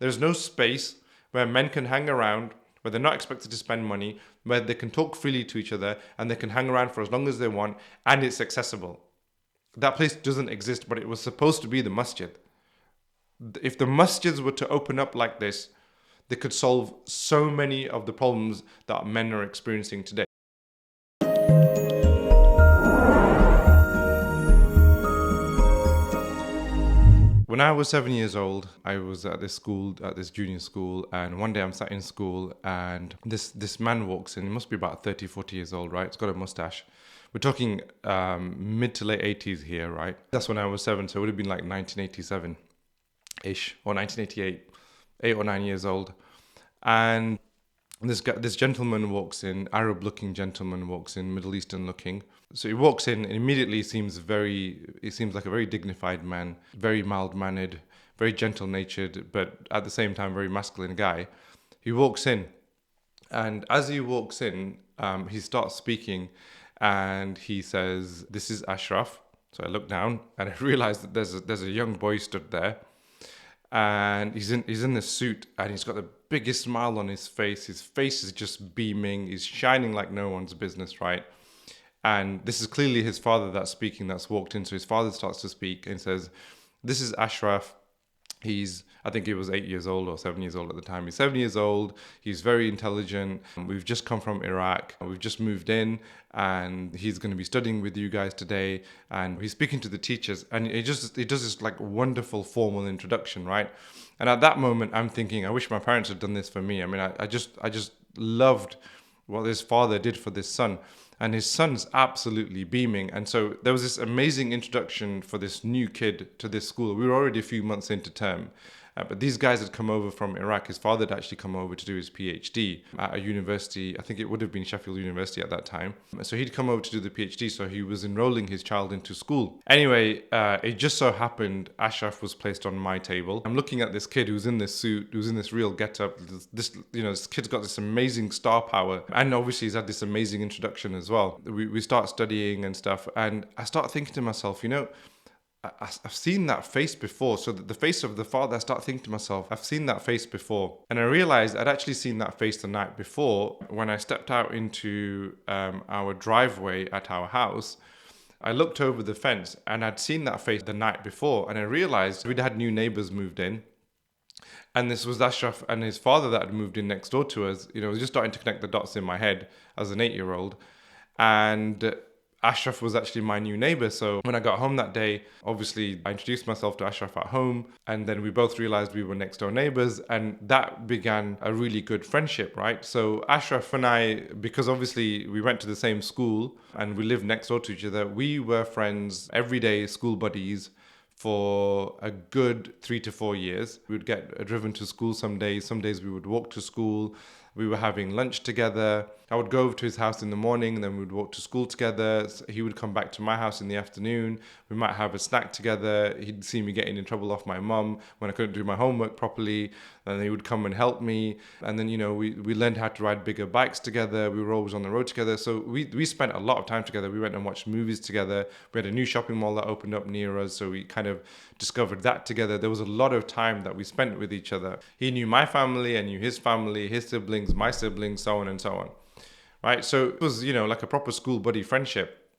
There's no space where men can hang around, where they're not expected to spend money, where they can talk freely to each other and they can hang around for as long as they want and it's accessible. That place doesn't exist, but it was supposed to be the masjid. If the masjids were to open up like this, they could solve so many of the problems that men are experiencing today. When I was 7 years old, I was at this school, at this junior school, and one day I'm sat in school and this man walks in. He must be about 30, 40 years old, right? He's got a mustache. We're talking mid to late 80s here, right? That's when I was 7, so it would have been like 1987-ish or 1988, 8 or 9 years old. And this gentleman walks in, Arab-looking gentleman walks in, Middle Eastern-looking. So he walks in and immediately he seems like a very dignified man, very mild-mannered, very gentle-natured, but at the same time very masculine guy. He walks in, and as he walks in, he starts speaking, and he says, "This is Ashraf." So I look down and I realize that there's a young boy stood there, and he's in this suit and he's got the biggest smile on his face. His face is just beaming. He's shining like no one's business, right? And this is clearly his father that's speaking, that's walked in. So his father starts to speak and says, "This is Ashraf. I think he was 8 years old or 7 years old at the time. He's 7 years old. He's very intelligent. We've just come from Iraq. We've just moved in and he's going to be studying with you guys today." And he's speaking to the teachers and he does this like wonderful formal introduction, right? And at that moment, I'm thinking, I wish my parents had done this for me. I mean, I just loved what his father did for this son. And his son's absolutely beaming. And so there was this amazing introduction for this new kid to this school. We were already a few months into term. But these guys had come over from Iraq. His father had actually come over to do his PhD at a university. I think it would have been Sheffield University at that time. So he'd come over to do the PhD. So he was enrolling his child into school. Anyway, it just so happened Ashraf was placed on my table. I'm looking at this kid who's in this suit, who's in this real getup. This kid's got this amazing star power. And obviously he's had this amazing introduction as well. We start studying and stuff. And I start thinking to myself, I've seen that face before. So the face of the father, I start thinking to myself, I've seen that face before. And I realized I'd actually seen that face the night before when I stepped out into our driveway at our house. I looked over the fence and I'd seen that face the night before. And I realized we'd had new neighbors moved in. And this was Ashraf and his father that had moved in next door to us. I was just starting to connect the dots in my head as an 8-year-old. And Ashraf was actually my new neighbor. So when I got home that day, obviously I introduced myself to Ashraf at home, and then we both realized we were next door neighbors, and that began a really good friendship, right? So Ashraf and I, because obviously we went to the same school and we lived next door to each other, we were friends, everyday school buddies for a good 3 to 4 years. We would get driven to school some days we would walk to school. We were having lunch together. I would go over to his house in the morning and then we would walk to school together. He would come back to my house in the afternoon. We might have a snack together. He'd see me getting in trouble off my mum when I couldn't do my homework properly. And he would come and help me. And then, we learned how to ride bigger bikes together. We were always on the road together. So we spent a lot of time together. We went and watched movies together. We had a new shopping mall that opened up near us. So we kind of discovered that together. There was a lot of time that we spent with each other. He knew my family, I knew his family, his siblings, my siblings, so on and so on. Right? So it was, like a proper school buddy friendship.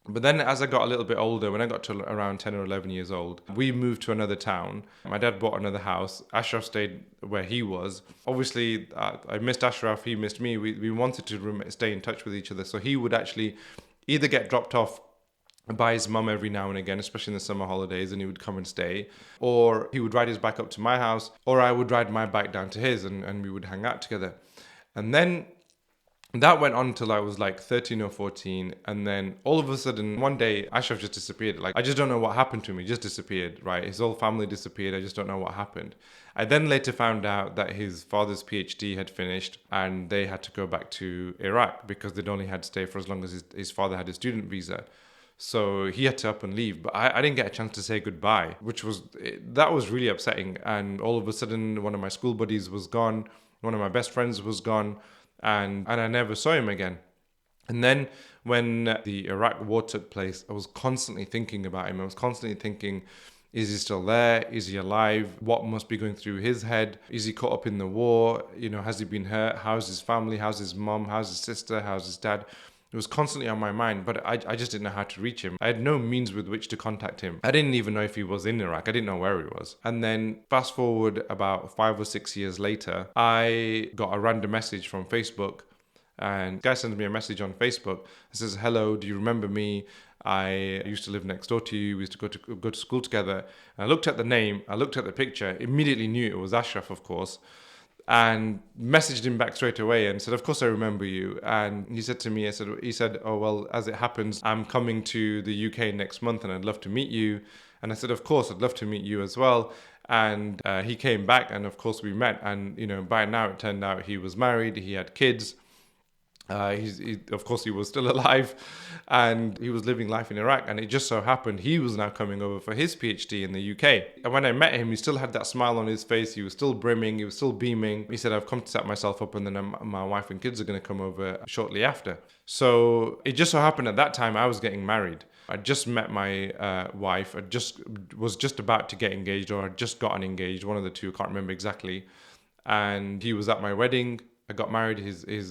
But then as I got a little bit older, when I got to around 10 or 11 years old, we moved to another town. My dad bought another house. Ashraf stayed where he was. Obviously, I missed Ashraf, he missed me. We wanted to stay in touch with each other. So he would actually either get dropped off by his mum every now and again, especially in the summer holidays, and he would come and stay. Or he would ride his bike up to my house, or I would ride my bike down to his, and we would hang out together. And then that went on till I was like 13 or 14. And then all of a sudden, one day, Ashraf just disappeared. Like, I just don't know what happened to him. He just disappeared, right? His whole family disappeared. I just don't know what happened. I then later found out that his father's PhD had finished and they had to go back to Iraq because they'd only had to stay for as long as his father had a student visa. So he had to up and leave, but I didn't get a chance to say goodbye, that was really upsetting. And all of a sudden, one of my school buddies was gone. One of my best friends was gone. And I never saw him again. And then when the Iraq war took place, I was constantly thinking about him. I was constantly thinking, Is he still there? Is he alive? What must be going through his head? Is he caught up in the war? Has he been hurt? How's his family? How's his mom? How's his sister? How's his dad? It was constantly on my mind, but I just didn't know how to reach him. I had no means with which to contact him. I didn't even know if he was in Iraq. I didn't know where he was. And then fast forward about 5 or 6 years later, I got a random message from Facebook. And the guy sends me a message on Facebook. It says, "Hello, do you remember me? I used to live next door to you. We used to go to school together." And I looked at the name, I looked at the picture, immediately knew it was Ashraf, of course, and messaged him back straight away and said, "Of course I remember you." And he said to me, he said, "Oh, well, as it happens, I'm coming to the UK next month and I'd love to meet you." And I said, "Of course, I'd love to meet you as well." And he came back and of course we met. And, by now it turned out he was married, he had kids. Of course, he was still alive and he was living life in Iraq. And it just so happened he was now coming over for his PhD in the UK. And when I met him, he still had that smile on his face. He was still brimming. He was still beaming. He said, "I've come to set myself up and then my wife and kids are going to come over shortly after." So it just so happened at that time I was getting married. I just met my wife. I was just about to get engaged, or I'd just gotten engaged. One of the two, I can't remember exactly. And he was at my wedding. I got married.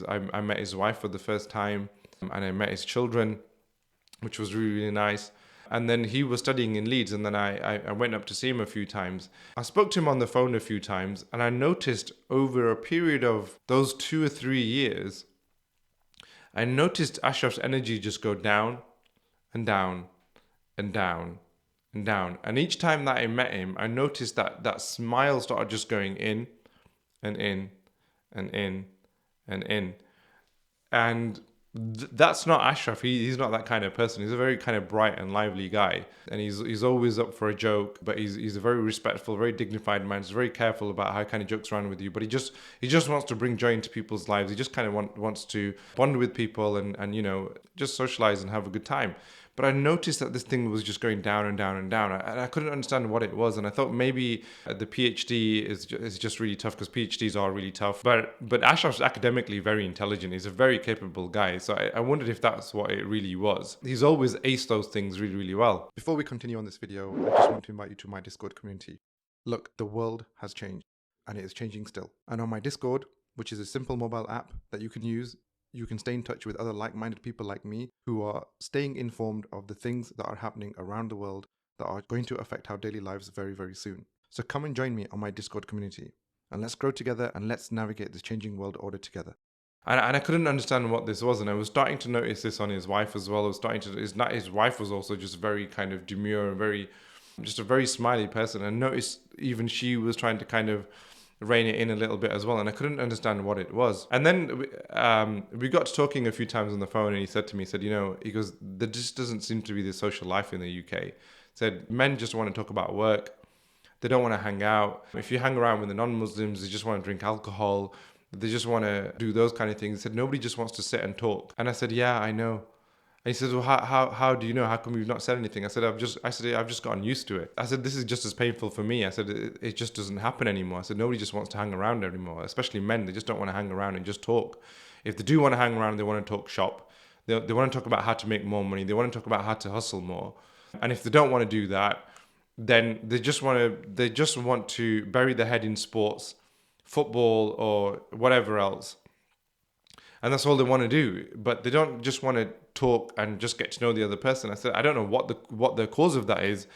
I met his wife for the first time, and I met his children, which was really, really nice. And then he was studying in Leeds, and then I went up to see him a few times. I spoke to him on the phone a few times, and I noticed over a period of those 2 or 3 years, I noticed Ashraf's energy just go down and down and down and down. And each time that I met him, I noticed that smile started just going in and in and in and in. And that's not Ashraf. He's not that kind of person. He's a very kind of bright and lively guy. And he's always up for a joke, but he's a very respectful, very dignified man. He's very careful about how kind of jokes around with you. But he just wants to bring joy into people's lives. He just kind of wants to bond with people and just socialize and have a good time. But I noticed that this thing was just going down and down and down. And I couldn't understand what it was. And I thought maybe the PhD is just really tough, because PhDs are really tough. But Ashraf's academically very intelligent. He's a very capable guy. So I wondered if that's what it really was. He's always aced those things really, really well. Before we continue on this video, I just want to invite you to my Discord community. Look, the world has changed, and it is changing still. And on my Discord, which is a simple mobile app that you can use, you can stay in touch with other like-minded people like me who are staying informed of the things that are happening around the world that are going to affect our daily lives very, very soon. So come and join me on my Discord community, and let's grow together and let's navigate this changing world order together. And I couldn't understand what this was, and I was starting to notice this on his wife as well. His wife was also just very kind of demure and just a very smiley person. And noticed even she was trying to kind of rein it in a little bit as well, and I couldn't understand what it was. And then we got to talking a few times on the phone, and he said to me, he goes, "There just doesn't seem to be this social life in the UK." He said, "Men just want to talk about work. They don't want to hang out. If you hang around with the non-Muslims, they just want to drink alcohol. They just want to do those kind of things." He said, "Nobody just wants to sit and talk." And I said, "Yeah, I know." And he says, "Well, how do you know? How come you've not said anything?" I said, I've just gotten used to it." I said, "This is just as painful for me." I said, it just doesn't happen anymore." I said, "Nobody just wants to hang around anymore, especially men. They just don't want to hang around and just talk. If they do want to hang around, they want to talk shop. They want to talk about how to make more money. They want to talk about how to hustle more. And if they don't want to do that, then they just want to bury their head in sports, football or whatever else. And that's all they want to do. But they don't just want to talk and just get to know the other person." I said, "I don't know what the cause of that is,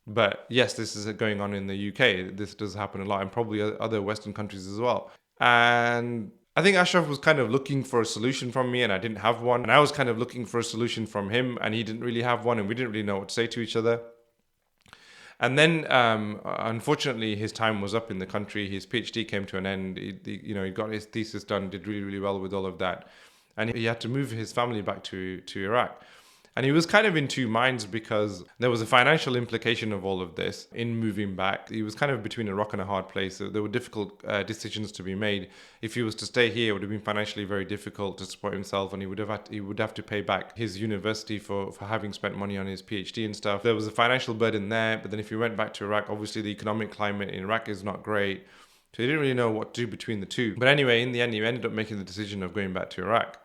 but yes, this is going on in the UK. This does happen a lot, and probably other Western countries as well." And I think Ashraf was kind of looking for a solution from me, and I didn't have one. And I was kind of looking for a solution from him, and he didn't really have one, and we didn't really know what to say to each other. And then, unfortunately, his time was up in the country. His PhD came to an end. He got his thesis done, did really, really well with all of that. And he had to move his family back to Iraq. And he was kind of in two minds, because there was a financial implication of all of this in moving back. He was kind of between a rock and a hard place. So there were difficult decisions to be made. If he was to stay here, it would have been financially very difficult to support himself, and he would have to pay back his university for having spent money on his PhD and stuff. There was a financial burden there. But then if he went back to Iraq, obviously the economic climate in Iraq is not great. So he didn't really know what to do between the two. But anyway, in the end, he ended up making the decision of going back to Iraq.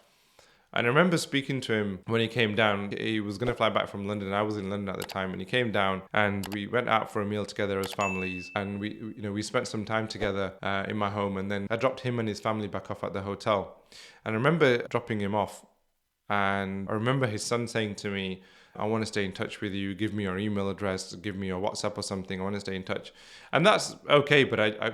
And I remember speaking to him when he came down. He was going to fly back from London. I was in London at the time, and he came down, and we went out for a meal together as families. And we spent some time together in my home. And then I dropped him and his family back off at the hotel. And I remember dropping him off, and I remember his son saying to me, I want to stay in touch with you. Give me your email address. Give me your WhatsApp or something. I want to stay in touch. And that's okay, but I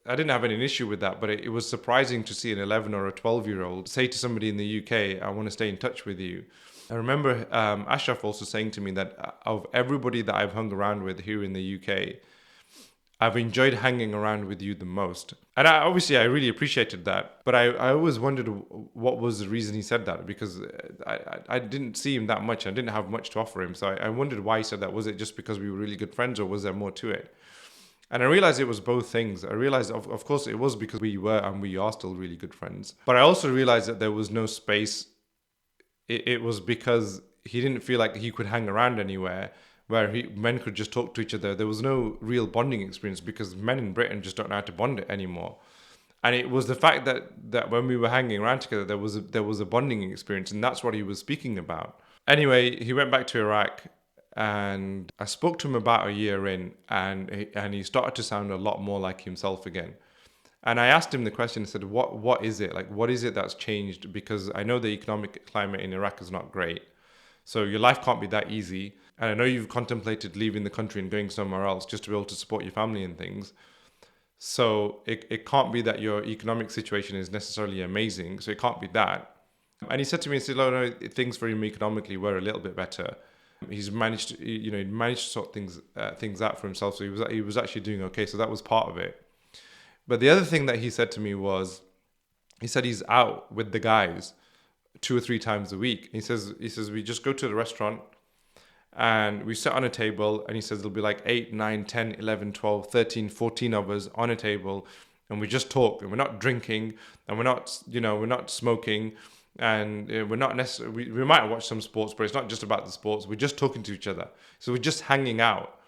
didn't have any issue with that. But it was surprising to see an 11 or a 12-year-old say to somebody in the UK, I want to stay in touch with you. I remember Ashraf also saying to me that of everybody that I've hung around with here in the UK, I've enjoyed hanging around with you the most. And I really appreciated that. But I always wondered what was the reason he said that, because I didn't see him that much. I didn't have much to offer him. So I wondered why he said that. Was it just because we were really good friends, or was there more to it? And I realized it was both things. I realized, of course, it was because we were and we are still really good friends. But I also realized that there was no space. It was because he didn't feel like he could hang around anywhere where men could just talk to each other. There was no real bonding experience because men in Britain just don't know how to bond it anymore. And it was the fact that when we were hanging around together, there was a bonding experience, and that's what he was speaking about. Anyway, he went back to Iraq, and I spoke to him about a year in, and he started to sound a lot more like himself again. And I asked him the question, I said, what is it? Like, what is it that's changed? Because I know the economic climate in Iraq is not great. So your life can't be that easy. And I know you've contemplated leaving the country and going somewhere else just to be able to support your family and things. So it can't be that your economic situation is necessarily amazing. So it can't be that. And he said to me, no, things for him economically were a little bit better. He's managed to sort things out for himself. So he was actually doing okay. So that was part of it. But the other thing that he said to me was, he said he's out with the guys 2 or 3 times a week. He says we just go to the restaurant and we sit on a table, and he says there'll be like 8, 9, 10, 11, 12, 13, 14 of us on a table, and we just talk, and we're not drinking, and we're not smoking, and we're not necessarily, we might watch some sports, but it's not just about the sports. We're just talking to each other. So we're just hanging out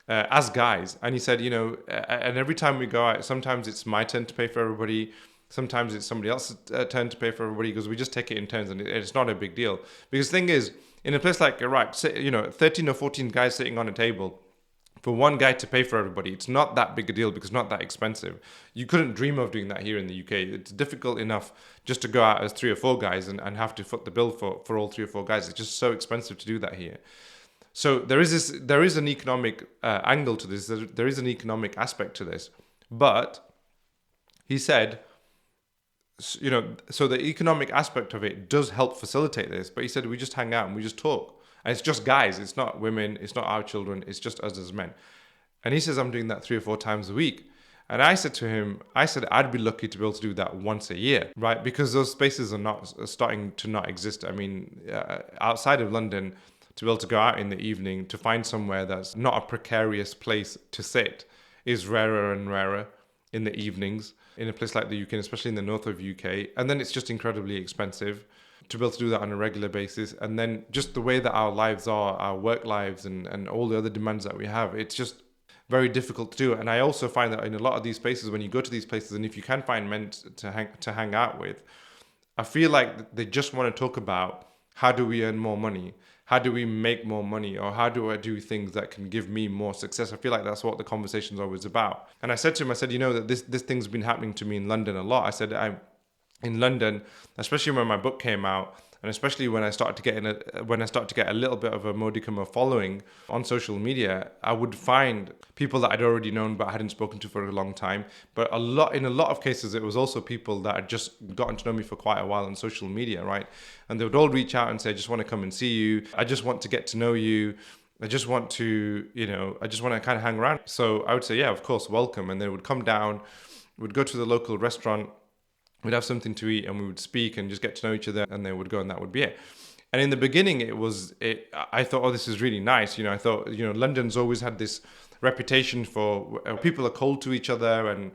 as guys. And he said, and every time we go out, sometimes it's my turn to pay for everybody. Sometimes it's somebody else's turn to pay for everybody, because we just take it in turns, and it's not a big deal. Because the thing is, in a place like Iraq, 13 or 14 guys sitting on a table, for one guy to pay for everybody, it's not that big a deal because it's not that expensive. You couldn't dream of doing that here in the UK. It's difficult enough just to go out as 3 or 4 guys and have to foot the bill for all 3 or 4 guys. It's just so expensive to do that here. So there is an economic angle to this. There is an economic aspect to this. But he said, so the economic aspect of it does help facilitate this. But he said we just hang out and we just talk. And it's just guys. It's not women. It's not our children. It's just us as men. And he says, I'm doing that 3 or 4 times a week. And I said to him, I'd be lucky to be able to do that once a year, right? Because those spaces are starting to not exist. I mean, outside of London, to be able to go out in the evening, to find somewhere that's not a precarious place to sit is rarer and rarer in the evenings in a place like the UK, especially in the north of UK. And then it's just incredibly expensive to be able to do that on a regular basis. And then just the way that our lives are, our work lives and all the other demands that we have, it's just very difficult to do. And I also find that in a lot of these places, when you go to these places, and if you can find men to hang out with, I feel like they just want to talk about, how do we earn more money? How do we make more money? Or how do I do things that can give me more success? I feel like that's what the conversation's always about. And I said to him, that this thing's been happening to me in London a lot. I said, in London, especially when my book came out, and especially when I started to get a little bit of a modicum of following on social media, I would find people that I'd already known but hadn't spoken to for a long time. But in a lot of cases, it was also people that had just gotten to know me for quite a while on social media, right? And they would all reach out and say, I just want to come and see you. I just want to get to know you. I just want to kind of hang around. So I would say, yeah, of course, welcome. And they would come down, we'd go to the local restaurant, we'd have something to eat, and we would speak and just get to know each other, and they would go, and that would be it. And in the beginning, I thought, oh, this is really nice. I thought, London's always had this reputation for people are cold to each other, and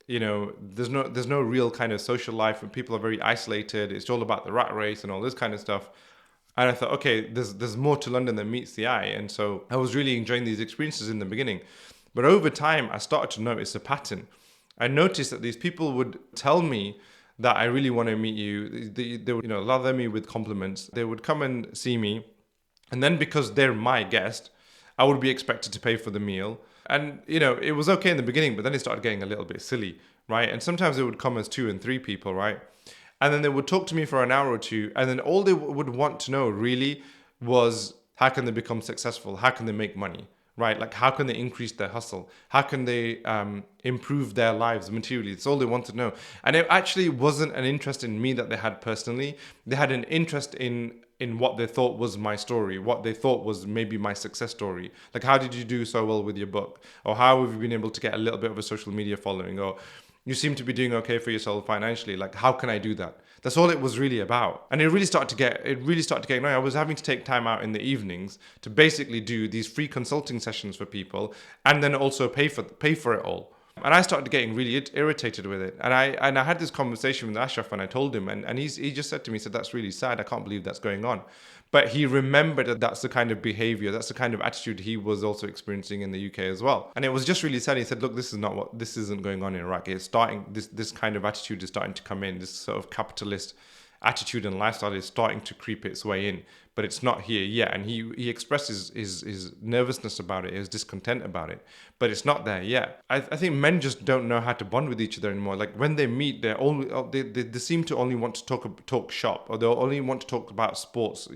there's no real kind of social life, and people are very isolated. It's all about the rat race and all this kind of stuff. And I thought, okay, there's more to London than meets the eye. And so I was really enjoying these experiences in the beginning. But over time, I started to notice a pattern. I noticed that these people would tell me that I really want to meet you. They would, lather me with compliments. They would come and see me. And then because they're my guest, I would be expected to pay for the meal. And, it was okay in the beginning, but then it started getting a little bit silly, right? And sometimes it would come as 2 and 3 people, right? And then they would talk to me for an hour or two. And then all they would want to know really was, how can they become successful? How can they make money? Right? Like, how can they increase their hustle? How can they improve their lives materially? It's all they wanted to know. And it actually wasn't an interest in me that they had personally. They had an interest in what they thought was my story, what they thought was maybe my success story. Like, how did you do so well with your book? Or how have you been able to get a little bit of a social media following? Or you seem to be doing okay for yourself financially. Like, how can I do that? That's all it was really about. And it really started to get annoying. I was having to take time out in the evenings to basically do these free consulting sessions for people, and then also pay for it all. And I started getting really irritated with it. And I had this conversation with Ashraf, and I told him, and he just said to me, he said, "That's really sad. I can't believe that's going on." But he remembered that that's the kind of behavior, that's the kind of attitude he was also experiencing in the UK as well. And it was just really sad. He said, "Look, this isn't going on in Iraq. It's starting, this kind of attitude is starting to come in. This sort of capitalist attitude and lifestyle is starting to creep its way in, but it's not here yet." And he expressed his nervousness about it, his discontent about it, but it's not there yet. I think men just don't know how to bond with each other anymore. Like, when they meet, they seem to only want to talk shop, or they'll only want to talk about sports,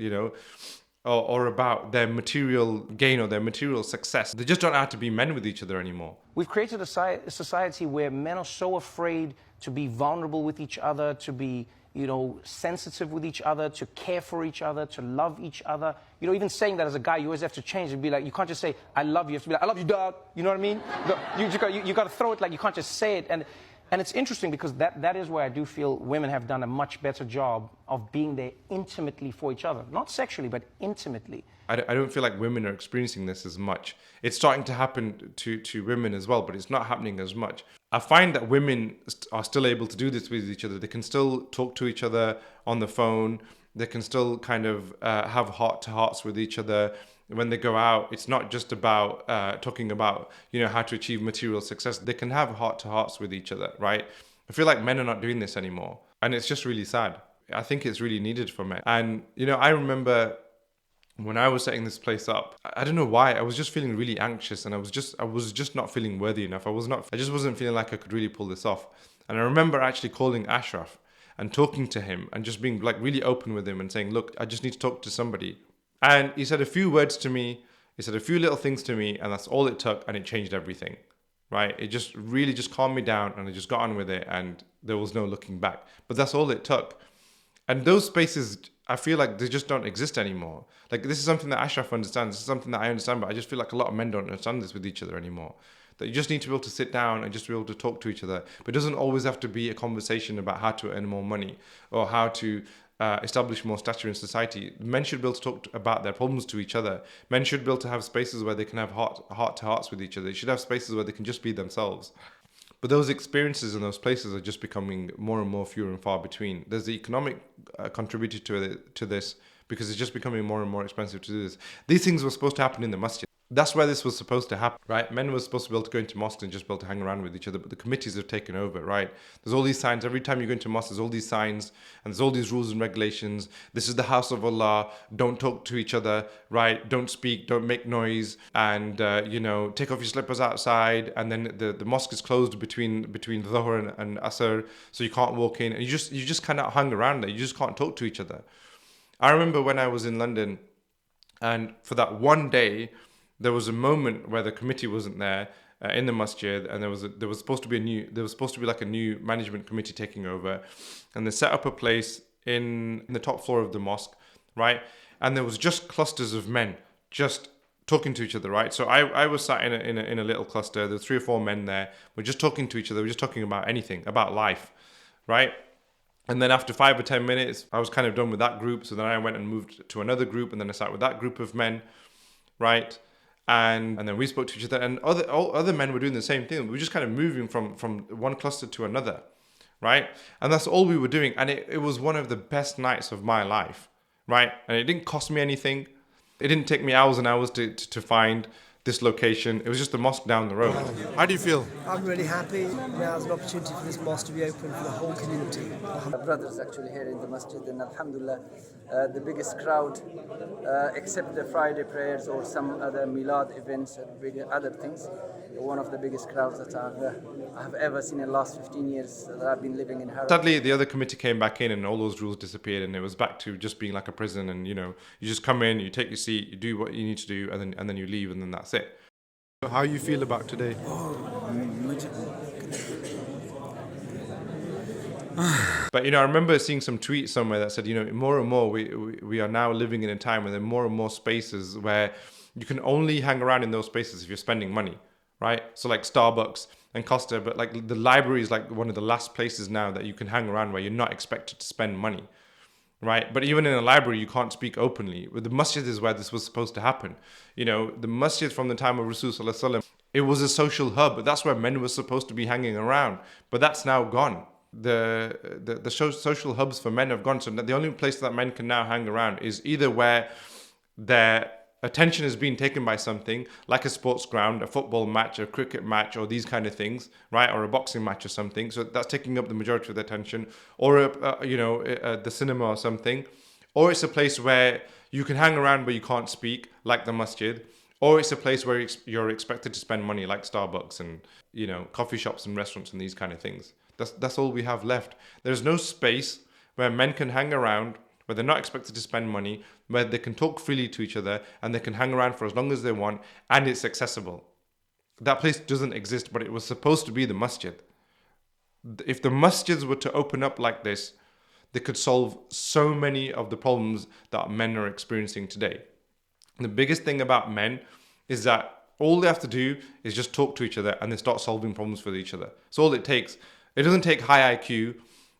or about their material gain or their material success. They just don't know how to be men with each other anymore. We've created a society where men are so afraid to be vulnerable with each other, to be sensitive with each other, to care for each other, to love each other. Even saying that as a guy, you always have to change and be like, you can't just say, "I love you." You have to be like, "I love you, dog." You know what I mean? You got to throw it, like, you can't just say it. And it's interesting because that is where I do feel women have done a much better job of being there intimately for each other. Not sexually, but intimately. I don't feel like women are experiencing this as much. It's starting to happen to women as well, but it's not happening as much. I find that women are still able to do this with each other. They can still talk to each other on the phone. They can still kind of have heart-to-hearts with each other. When they go out, it's not just about talking about, how to achieve material success. They can have heart-to-hearts with each other, right? I feel like men are not doing this anymore. And it's just really sad. I think it's really needed for men. And, I remember when I was setting this place up, I don't know why, I was just feeling really anxious, and I was just not feeling worthy enough. I just wasn't feeling like I could really pull this off. And I remember actually calling Ashraf and talking to him and just being like really open with him and saying, "Look, I just need to talk to somebody." And he said a few words to me, he said a few little things to me, and that's all it took, and it changed everything, right? It just really just calmed me down, and I just got on with it, and there was no looking back. But that's all it took. And those spaces, I feel like they just don't exist anymore. Like, this is something that Ashraf understands. This is something that I understand, but I just feel like a lot of men don't understand this with each other anymore. That you just need to be able to sit down and just be able to talk to each other. But it doesn't always have to be a conversation about how to earn more money or how to establish more stature in society. Men should be able to talk about their problems to each other. Men should be able to have spaces where they can have heart-to-hearts with each other. They should have spaces where they can just be themselves. But those experiences in those places are just becoming more and more few and far between. There's the economic contributor to this, because it's just becoming more and more expensive to do this. These things were supposed to happen in the masjid. That's where this was supposed to happen, right? Men were supposed to be able to go into mosques and just be able to hang around with each other, but the committees have taken over, right? There's all these signs. Every time you go into mosque, there's all these signs, and there's all these rules and regulations. This is the house of Allah. Don't talk to each other, right? Don't speak, don't make noise, and, take off your slippers outside, and then the mosque is closed between Dhuhr and Asr, so you can't walk in, and you just kind of hang around there. You just can't talk to each other. I remember when I was in London, and for that one day, there was a moment where the committee wasn't there in the masjid, and there was supposed to be like a new management committee taking over, and they set up a place in the top floor of the mosque, right? And there was just clusters of men just talking to each other, right? So I was sat in a little cluster. There were 3 or 4 men there. We're just talking to each other. We're just talking about anything, about life, right? And then after 5 or 10 minutes, I was kind of done with that group. So then I went and moved to another group, and then I sat with that group of men, right? And then we spoke to each other, and other men were doing the same thing. We were just kind of moving from one cluster to another, right? And that's all we were doing. And it was one of the best nights of my life, right? And it didn't cost me anything. It didn't take me hours and hours to find. this location. It was just a mosque down the road. How do you feel? I'm really happy. Now is an opportunity for this mosque to be open for the whole community. My brothers actually here in the masjid, and alhamdulillah, the biggest crowd, except the Friday prayers or some other milad events and other things, one of the biggest crowds that I've ever seen in the last 15 years that I've been living in Harrow. Sadly, the other committee came back in and all those rules disappeared, and it was back to just being like a prison. And you just come in, you take your seat, you do what you need to do, and then you leave, and then that's it. How you feel about today? But I remember seeing some tweet somewhere that said, more and more we are now living in a time where there are more and more spaces where you can only hang around in those spaces if you're spending money, right? So like Starbucks and Costa, but like the library is like one of the last places now that you can hang around where you're not expected to spend money, right? But even in a library, you can't speak openly. The masjid is where this was supposed to happen. The masjid from the time of Rasul Sallallahu Alaihi Wasallam, it was a social hub. That's where men were supposed to be hanging around. But that's now gone. The social hubs for men have gone. So the only place that men can now hang around is either where their attention has been taken by something like a sports ground, a football match, a cricket match, or these kind of things, right? Or a boxing match or something. So that's taking up the majority of their attention, or the cinema or something. Or it's a place where you can hang around but you can't speak, like the masjid. Or it's a place where you're expected to spend money, like Starbucks and coffee shops and restaurants and these kind of things. That's all we have left. There's no space where men can hang around, where they're not expected to spend money, where they can talk freely to each other, and they can hang around for as long as they want, and it's accessible. That place doesn't exist, but it was supposed to be the masjid. If the masjids were to open up like this, they could solve so many of the problems that men are experiencing today. The biggest thing about men is that all they have to do is just talk to each other and they start solving problems for each other. It's all it takes. It doesn't take high IQ,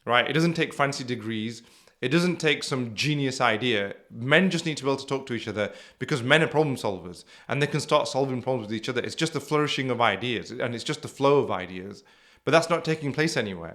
right? It doesn't take fancy degrees. It doesn't take some genius idea. Men just need to be able to talk to each other because men are problem solvers and they can start solving problems with each other. It's just the flourishing of ideas and it's just the flow of ideas. But that's not taking place anywhere.